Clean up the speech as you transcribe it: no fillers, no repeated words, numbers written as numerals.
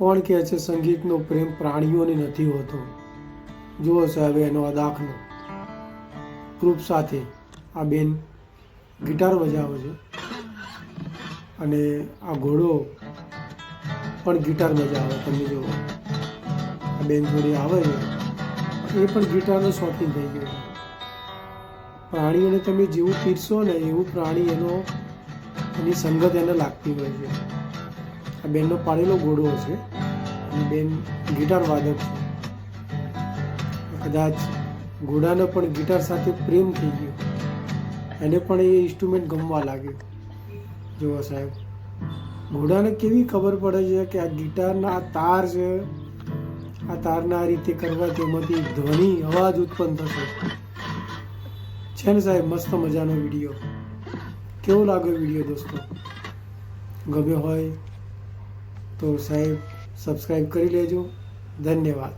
કોણ કહે છે સંગીતનો પ્રેમ પ્રાણીઓને નથી હોતો? જુઓ સાહેબ એનો આ દાખલો. પ્રૂફ સાથે આ બેન ગિટાર બજાવે છે અને આ ઘોડો પણ ગિટાર બજાવે. તમે જુઓ આ બેન જોડે આવે છે, એ પણ ગિટારનો શોખીન થઈ ગયો છે. પ્રાણીઓને તમે જેવું પીરશો ને એવું પ્રાણી એની સંગત એને લાગતી હોય છે. આ બેનનો પાળેલો ઘોડો છે અને બેન ગિટાર વાદક છે. કદાચ ઘોડાને પણ ગિટાર સાથે પ્રેમ થઈ ગયો, એને પણ એ ઇન્સ્ટ્રુમેન્ટ ગમવા લાગ્યો. જુઓ સાહેબ, ઘોડાને કેવી ખબર પડે છે કે આ ગિટારના આ તાર છે, આ તારના આ રીતે કરવાથી એમાંથી ધ્વનિ અવાજ ઉત્પન્ન થશે. છે ને સાહેબ, મસ્ત મજાનો વિડીયો. કેવો લાગ્યો વિડીયો દોસ્તો? ગમ્યો હોય તો સાહેબ સબસ્ક્રાઈબ કરી લેજો. ધન્યવાદ.